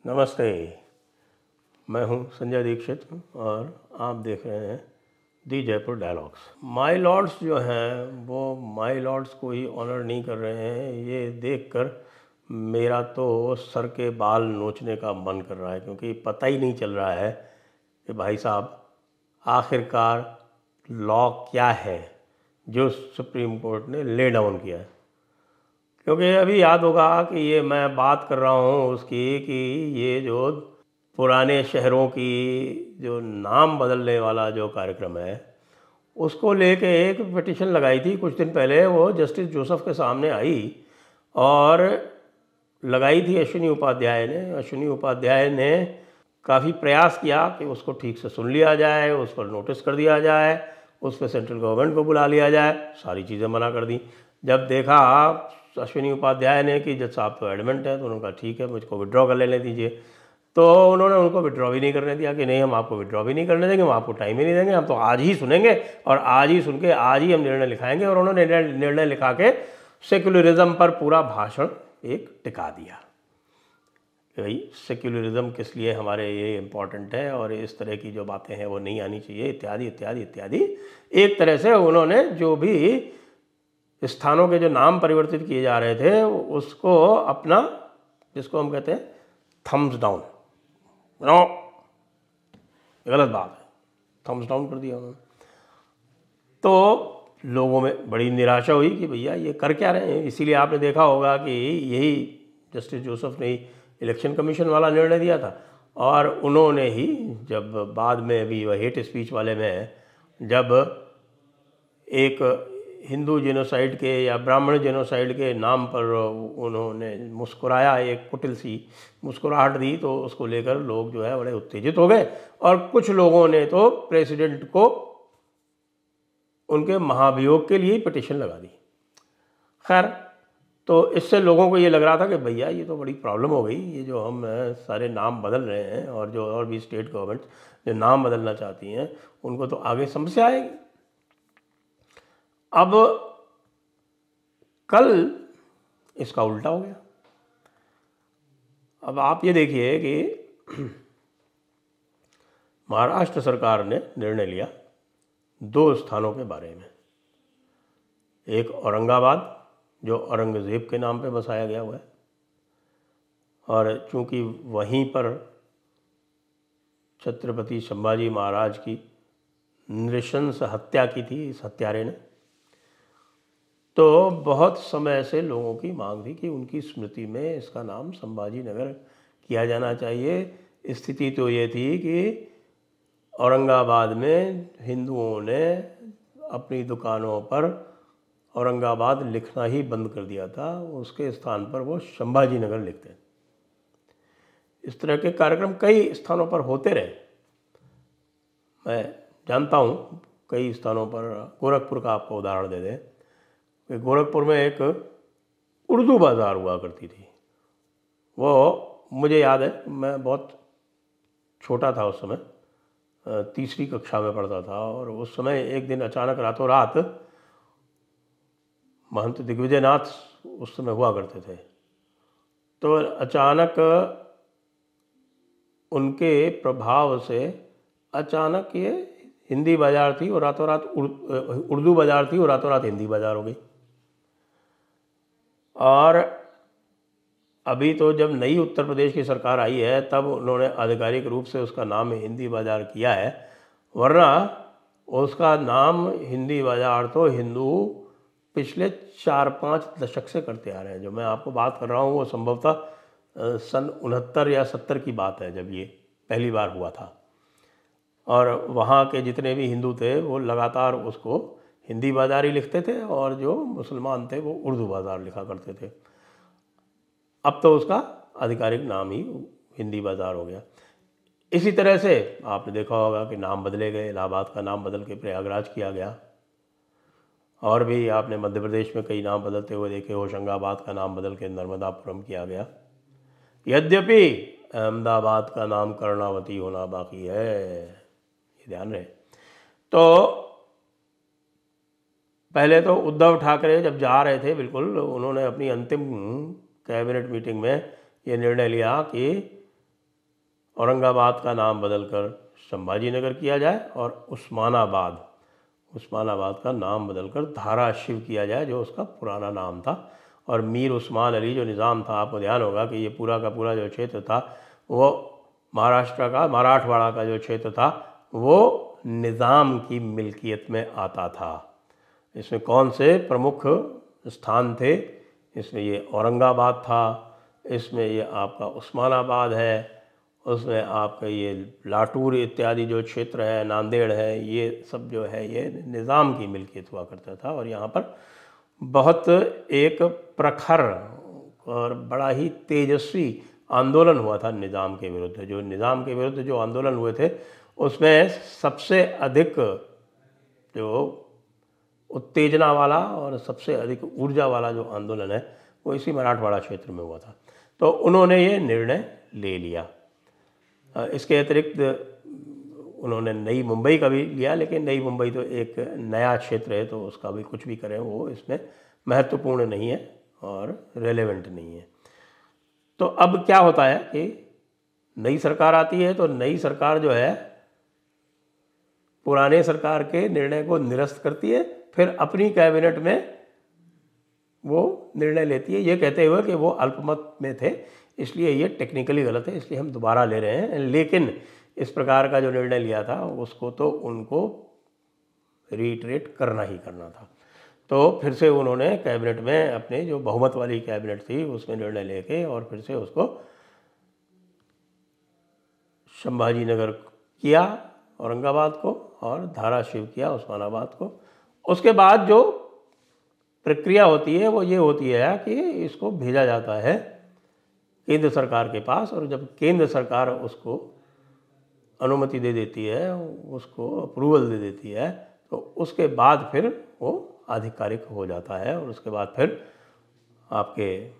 नमस्ते। मैं हूं संजय दीक्षित और आप देख रहे हैं दी जयपुर डायलॉग्स। माय लॉर्ड्स जो हैं वो माय लॉर्ड्स को ही ऑनर नहीं कर रहे हैं। ये देखकर मेरा तो सर के बाल नोचने का मन कर रहा है, क्योंकि पता ही नहीं चल रहा है कि भाई साहब आखिरकार लॉ क्या है जो सुप्रीम कोर्ट ने ले डाउन किया है। क्योंकि अभी याद होगा कि ये मैं बात कर रहा हूँ उसकी कि ये जो पुराने शहरों की जो नाम बदलने वाला जो कार्यक्रम है उसको लेके एक पिटीशन लगाई थी कुछ दिन पहले। वो जस्टिस जोसेफ के सामने आई और लगाई थी अश्विनी उपाध्याय ने। अश्विनी उपाध्याय ने काफ़ी प्रयास किया कि उसको ठीक से सुन लिया जाए, उस पर नोटिस कर दिया जाए, उस पर सेंट्रल गवर्नमेंट को बुला लिया जाए। सारी चीज़ें मना कर दी। जब देखा अश्विनी उपाध्याय ने कि जज साहब तो एडमेंट है, तो उन्होंने कहा ठीक है, मुझको विड्रॉ कर लेने दीजिए। तो उन्होंने उनको विड्रॉ भी नहीं करने दिया कि नहीं, हम आपको विड्रॉ भी नहीं करने देंगे, हम आपको टाइम ही नहीं देंगे, हम तो आज ही सुनेंगे और आज ही सुन के आज ही हम निर्णय लिखाएंगे। और उन्होंने निर्णय लिखा के सेक्युलरिज्म पर पूरा भाषण एक टिका दिया कि भाई सेक्युलरिज्म किस लिए हमारे ये इम्पॉर्टेंट है और इस तरह की जो बातें हैं वो नहीं आनी चाहिए, इत्यादि इत्यादि इत्यादि। एक तरह से उन्होंने जो भी स्थानों के जो नाम परिवर्तित किए जा रहे थे उसको अपना, जिसको हम कहते हैं थम्स डाउन, नो गलत बात है, थम्स डाउन कर दिया उन्होंने। तो लोगों में बड़ी निराशा हुई कि भैया ये कर क्या रहे हैं। इसीलिए आपने देखा होगा कि यही जस्टिस जोसेफ ने इलेक्शन कमीशन वाला निर्णय दिया था। और उन्होंने ही जब बाद में भी वह हेट स्पीच वाले में जब एक हिंदू जेनोसाइड के या ब्राह्मण जेनोसाइड के नाम पर उन्होंने मुस्कुराया, एक कुटिल सी मुस्कुराहट दी, तो उसको लेकर लोग जो है बड़े उत्तेजित हो गए। और कुछ लोगों ने तो प्रेसिडेंट को उनके महाभियोग के लिए पिटीशन लगा दी। खैर, तो इससे लोगों को ये लग रहा था कि भैया ये तो बड़ी प्रॉब्लम हो गई, ये जो हम सारे नाम बदल रहे हैं और जो और भी स्टेट गवर्नमेंट जो नाम बदलना चाहती हैं उनको तो आगे समस्या आएगी। अब कल इसका उल्टा हो गया। अब आप ये देखिए कि महाराष्ट्र सरकार ने निर्णय लिया 2 स्थानों के बारे में। एक औरंगाबाद जो औरंगज़ेब के नाम पे बसाया गया हुआ है, और चूंकि वहीं पर छत्रपति संभाजी महाराज की नृशंस हत्या की थी इस हत्यारे ने, तो बहुत समय से लोगों की मांग थी कि उनकी स्मृति में इसका नाम संभाजी नगर किया जाना चाहिए। स्थिति तो ये थी कि औरंगाबाद में हिंदुओं ने अपनी दुकानों पर औरंगाबाद लिखना ही बंद कर दिया था, उसके स्थान पर वो संभाजी नगर लिखते हैं। इस तरह के कार्यक्रम कई स्थानों पर होते रहे। मैं जानता हूँ कई स्थानों पर, गोरखपुर का आपको उदाहरण दे दें कि गोरखपुर में एक उर्दू बाज़ार हुआ करती थी। वो मुझे याद है, मैं बहुत छोटा था उस समय, 3री कक्षा में पढ़ता था। और उस समय एक दिन अचानक रातों रात महंत दिग्विजयनाथ उस समय हुआ करते थे, तो अचानक उनके प्रभाव से अचानक ये हिंदी बाज़ार थी और रातों रात उर्दू बाज़ार थी और रातों रात हिंदी बाज़ार हो गई। और अभी तो जब नई उत्तर प्रदेश की सरकार आई है तब उन्होंने आधिकारिक रूप से उसका नाम हिंदी बाज़ार किया है, वरना उसका नाम हिंदी बाज़ार तो हिंदू पिछले 4-5 दशक से करते आ रहे हैं। जो मैं आपको बात कर रहा हूँ वो संभवतः सन 69 या 70 की बात है जब ये पहली बार हुआ था। और वहाँ के जितने भी हिंदू थे वो लगातार उसको हिंदी बाज़ार ही लिखते थे और जो मुसलमान थे वो उर्दू बाज़ार लिखा करते थे। अब तो उसका आधिकारिक नाम ही हिंदी बाज़ार हो गया। इसी तरह से आपने देखा होगा कि नाम बदले गए। इलाहाबाद का नाम बदल के प्रयागराज किया गया। और भी आपने मध्य प्रदेश में कई नाम बदलते हुए देखे। होशंगाबाद का नाम बदल के नर्मदापुरम किया गया। यद्यपि अहमदाबाद का नाम कर्णावती होना बाकी है, ये ध्यान रहे। तो पहले तो उद्धव ठाकरे जब जा रहे थे, बिल्कुल उन्होंने अपनी अंतिम कैबिनेट मीटिंग में ये निर्णय लिया कि औरंगाबाद का नाम बदलकर संभाजी नगर किया जाए और उस्मानाबाद का नाम बदलकर धाराशिव किया जाए, जो उसका पुराना नाम था। और मीर उस्मान अली जो निज़ाम था, आपको ध्यान होगा कि ये पूरा का पूरा जो क्षेत्र था वो महाराष्ट्र का, मराठवाड़ा का जो क्षेत्र था वो निज़ाम की मिल्कियत में आता था। इसमें कौन से प्रमुख स्थान थे? इसमें ये औरंगाबाद था, इसमें ये आपका उस्मानाबाद है, उसमें आपका ये लाटूर इत्यादि जो क्षेत्र है, नांदेड़ है, ये सब जो है ये निज़ाम की मिल्कियत हुआ करता था। और यहाँ पर बहुत एक प्रखर और बड़ा ही तेजस्वी आंदोलन हुआ था निज़ाम के विरुद्ध। जो निज़ाम के विरुद्ध जो आंदोलन हुए थे उसमें सबसे अधिक जो उत्तेजना वाला और सबसे अधिक ऊर्जा वाला जो आंदोलन है वो इसी मराठवाड़ा क्षेत्र में हुआ था। तो उन्होंने ये निर्णय ले लिया। इसके अतिरिक्त उन्होंने नई मुंबई का भी लिया, लेकिन नई मुंबई तो एक नया क्षेत्र है, तो उसका भी कुछ भी करें वो इसमें महत्वपूर्ण नहीं है और रेलेवेंट नहीं है। तो अब क्या होता है कि नई सरकार आती है, तो नई सरकार जो है पुराने सरकार के निर्णय को निरस्त करती है, फिर अपनी कैबिनेट में वो निर्णय लेती है, ये कहते हुए कि वो अल्पमत में थे, इसलिए ये टेक्निकली गलत है, इसलिए हम दोबारा ले रहे हैं। लेकिन इस प्रकार का जो निर्णय लिया था उसको तो उनको रीइटरेट करना ही करना था। तो फिर से उन्होंने कैबिनेट में अपने जो बहुमत वाली कैबिनेट थी उसमें निर्णय लेके और फिर से उसको संभाजी नगर किया औरंगाबाद को और धाराशिव किया उस्मानाबाद को। उसके बाद जो प्रक्रिया होती है वो ये होती है कि इसको भेजा जाता है केंद्र सरकार के पास, और जब केंद्र सरकार उसको अनुमति दे देती है, उसको अप्रूवल दे देती है, तो उसके बाद फिर वो आधिकारिक हो जाता है। और उसके बाद फिर आपके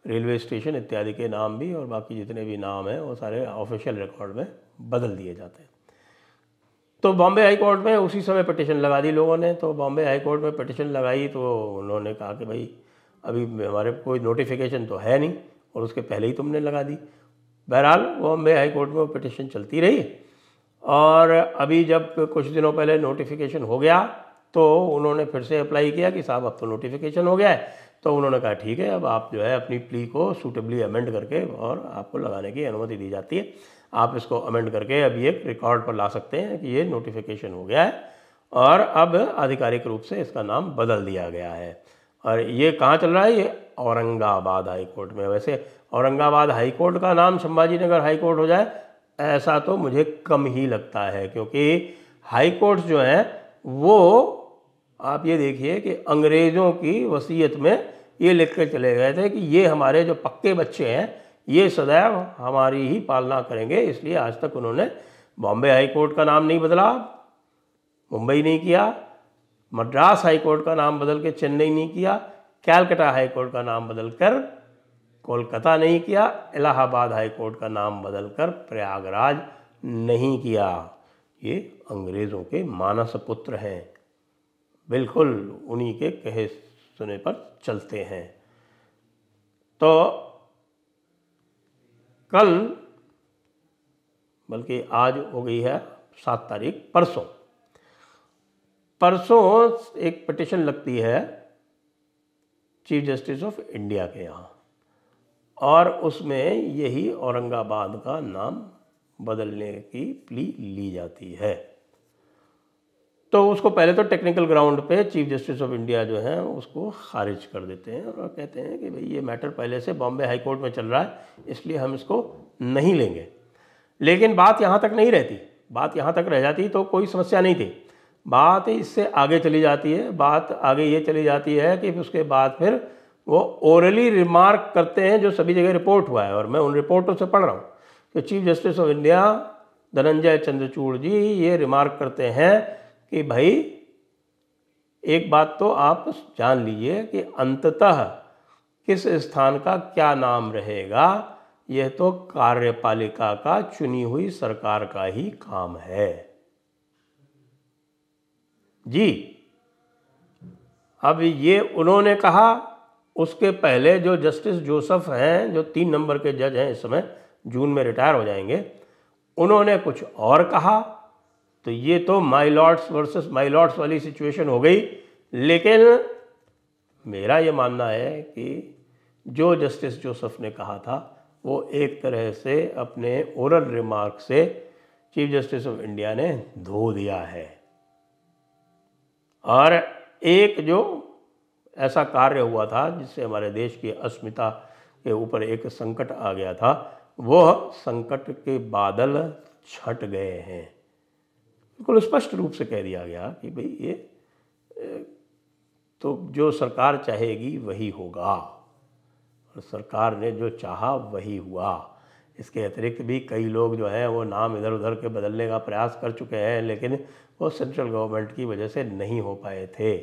रेलवे स्टेशन इत्यादि के नाम भी और बाकी जितने भी नाम हैं वो सारे ऑफिशियल रिकॉर्ड में बदल दिए जाते हैं। तो बॉम्बे हाई कोर्ट में उसी समय पिटीशन लगा दी लोगों ने। तो बॉम्बे हाई कोर्ट में पिटीशन लगाई तो उन्होंने कहा कि भाई अभी हमारे कोई नोटिफिकेशन तो है नहीं और उसके पहले ही तुमने लगा दी। बहरहाल बॉम्बे हाई कोर्ट में वो पिटीशन चलती रही और अभी जब कुछ दिनों पहले नोटिफिकेशन हो गया तो उन्होंने फिर से अप्लाई किया कि साहब अब तो नोटिफिकेशन हो गया है। तो उन्होंने कहा ठीक है, अब आप जो है अपनी प्ली को सूटेबली अमेंड करके और आपको लगाने की अनुमति दी जाती है, आप इसको अमेंड करके अभी एक रिकॉर्ड पर ला सकते हैं कि ये नोटिफिकेशन हो गया है और अब आधिकारिक रूप से इसका नाम बदल दिया गया है। और ये कहाँ चल रहा है? ये औरंगाबाद हाई कोर्ट में। वैसे औरंगाबाद हाई कोर्ट का नाम संभाजी नगर हाई कोर्ट हो जाए ऐसा तो मुझे कम ही लगता है, क्योंकि हाई कोर्ट जो हैं वो आप ये देखिए कि अंग्रेज़ों की वसीयत में ये लिख कर चले गए थे कि ये हमारे जो पक्के बच्चे हैं ये सदैव हमारी ही पालना करेंगे। इसलिए आज तक उन्होंने बॉम्बे हाई कोर्ट का नाम नहीं बदला, मुंबई नहीं किया, मद्रास हाई कोर्ट का नाम बदल के चेन्नई नहीं किया, कैलकाटा हाई कोर्ट का नाम बदलकर कोलकाता नहीं किया, इलाहाबाद हाई कोर्ट का नाम बदलकर प्रयागराज नहीं किया। ये अंग्रेज़ों के मानस पुत्र हैं, बिल्कुल उन्हीं के कहे सुने पर चलते हैं। तो कल, बल्कि आज हो गई है 7 तारीख, परसों एक पिटीशन लगती है चीफ जस्टिस ऑफ इंडिया के यहाँ और उसमें यही औरंगाबाद का नाम बदलने की प्ली ली जाती है। तो उसको पहले तो टेक्निकल ग्राउंड पे चीफ जस्टिस ऑफ इंडिया जो हैं उसको खारिज कर देते हैं और कहते हैं कि भाई ये मैटर पहले से बॉम्बे हाई कोर्ट में चल रहा है, इसलिए हम इसको नहीं लेंगे। लेकिन बात यहाँ तक नहीं रहती, बात यहाँ तक रह जाती तो कोई समस्या नहीं थी। बात इससे आगे चली जाती है। बात आगे ये चली जाती है कि उसके बाद फिर वो ओरली रिमार्क करते हैं जो सभी जगह रिपोर्ट हुआ है, और मैं उन रिपोर्टों से पढ़ रहा हूँ कि chief justice of India Dhananjaya Chandrachud ji ये रिमार्क करते हैं कि भाई एक बात तो आप जान लीजिए कि अंततः किस स्थान का क्या नाम रहेगा यह तो कार्यपालिका का चुनी हुई सरकार का ही काम है जी। अब ये उन्होंने कहा, उसके पहले जो जस्टिस जोसेफ हैं, जो 3 नंबर के जज हैं इस समय जून में रिटायर हो जाएंगे, उन्होंने कुछ और कहा, तो ये तो my Lord's versus my Lord's वाली सिचुएशन हो गई। लेकिन मेरा ये मानना है कि जो जस्टिस जोसेफ ने कहा था वो एक तरह से अपने ओरल रिमार्क से चीफ जस्टिस ऑफ इंडिया ने धो दिया है। और एक जो ऐसा कार्य हुआ था जिससे हमारे देश की अस्मिता के ऊपर एक संकट आ गया था, वह संकट के बादल छट गए हैं। बिल्कुल स्पष्ट रूप से कह दिया गया कि भाई ये तो जो सरकार चाहेगी वही होगा, और सरकार ने जो चाहा वही हुआ। इसके अतिरिक्त भी कई लोग जो हैं वो नाम इधर उधर के बदलने का प्रयास कर चुके हैं, लेकिन वो सेंट्रल गवर्नमेंट की वजह से नहीं हो पाए थे।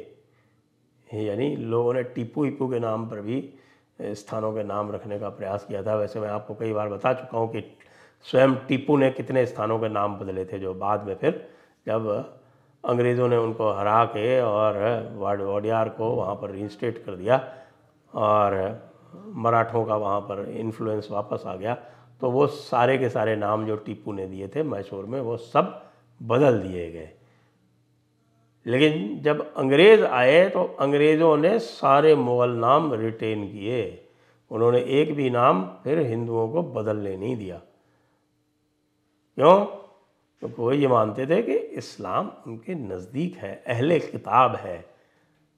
यानी लोगों ने टीपू ईपू के नाम पर भी स्थानों के नाम रखने का प्रयास किया था। वैसे मैं आपको कई बार बता चुका हूँ कि स्वयं टीपू ने कितने स्थानों के नाम बदले थे, जो बाद में फिर जब अंग्रेज़ों ने उनको हरा के और वाडियार को वहाँ पर रीइंस्टेट कर दिया और मराठों का वहाँ पर इन्फ्लुएंस वापस आ गया, तो वो सारे के सारे नाम जो टीपू ने दिए थे मैसूर में वो सब बदल दिए गए। लेकिन जब अंग्रेज़ आए तो अंग्रेज़ों ने सारे मुग़ल नाम रिटेन किए, उन्होंने एक भी नाम फिर हिंदुओं को बदलने नहीं दिया। क्यों? क्योंकि वो ये मानते थे कि इस्लाम उनके नज़दीक है, अहले किताब है,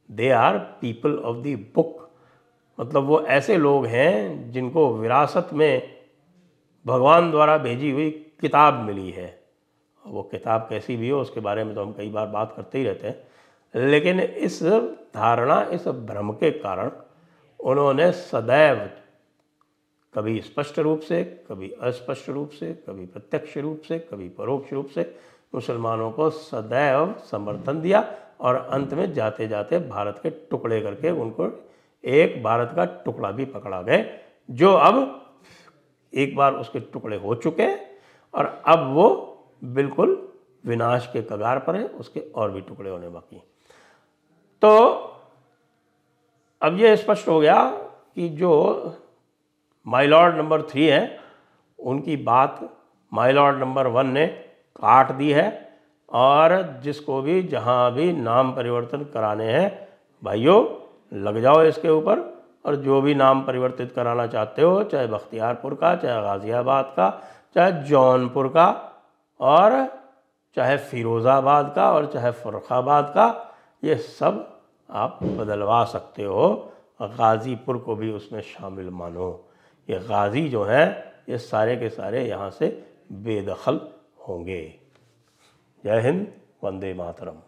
they are people of the book. मतलब वो ऐसे लोग हैं जिनको विरासत में भगवान द्वारा भेजी हुई किताब मिली है। वो किताब कैसी भी हो उसके बारे में तो हम कई बार बात करते ही रहते हैं, लेकिन इस धारणा, इस भ्रम के कारण उन्होंने सदैव कभी स्पष्ट रूप से, कभी अस्पष्ट रूप से, कभी प्रत्यक्ष रूप से, कभी परोक्ष रूप से मुसलमानों को सदैव समर्थन दिया, और अंत में जाते जाते भारत के टुकड़े करके उनको एक भारत का टुकड़ा भी पकड़ा गए, जो अब एक बार उसके टुकड़े हो चुके हैं और अब वो बिल्कुल विनाश के कगार पर है, उसके और भी टुकड़े होने बाकी। तो अब ये स्पष्ट हो गया कि जो माय लॉर्ड नंबर 3 है उनकी बात माय लॉर्ड नंबर 1 ने काट दी है, और जिसको भी जहाँ भी नाम परिवर्तन कराने हैं भाइयों लग जाओ इसके ऊपर, और जो भी नाम परिवर्तित कराना चाहते हो, चाहे बख्तियारपुर का, चाहे गाज़ियाबाद का, चाहे जौनपुर का, और चाहे फिरोज़ाबाद का, और चाहे फ़र्रुखाबाद का, ये सब आप बदलवा सकते हो। गाज़ीपुर को भी उसमें शामिल मानो। ये गाज़ी जो हैं ये सारे के सारे यहाँ से बेदखल होंगे। जय हिंद, वंदे मातरम।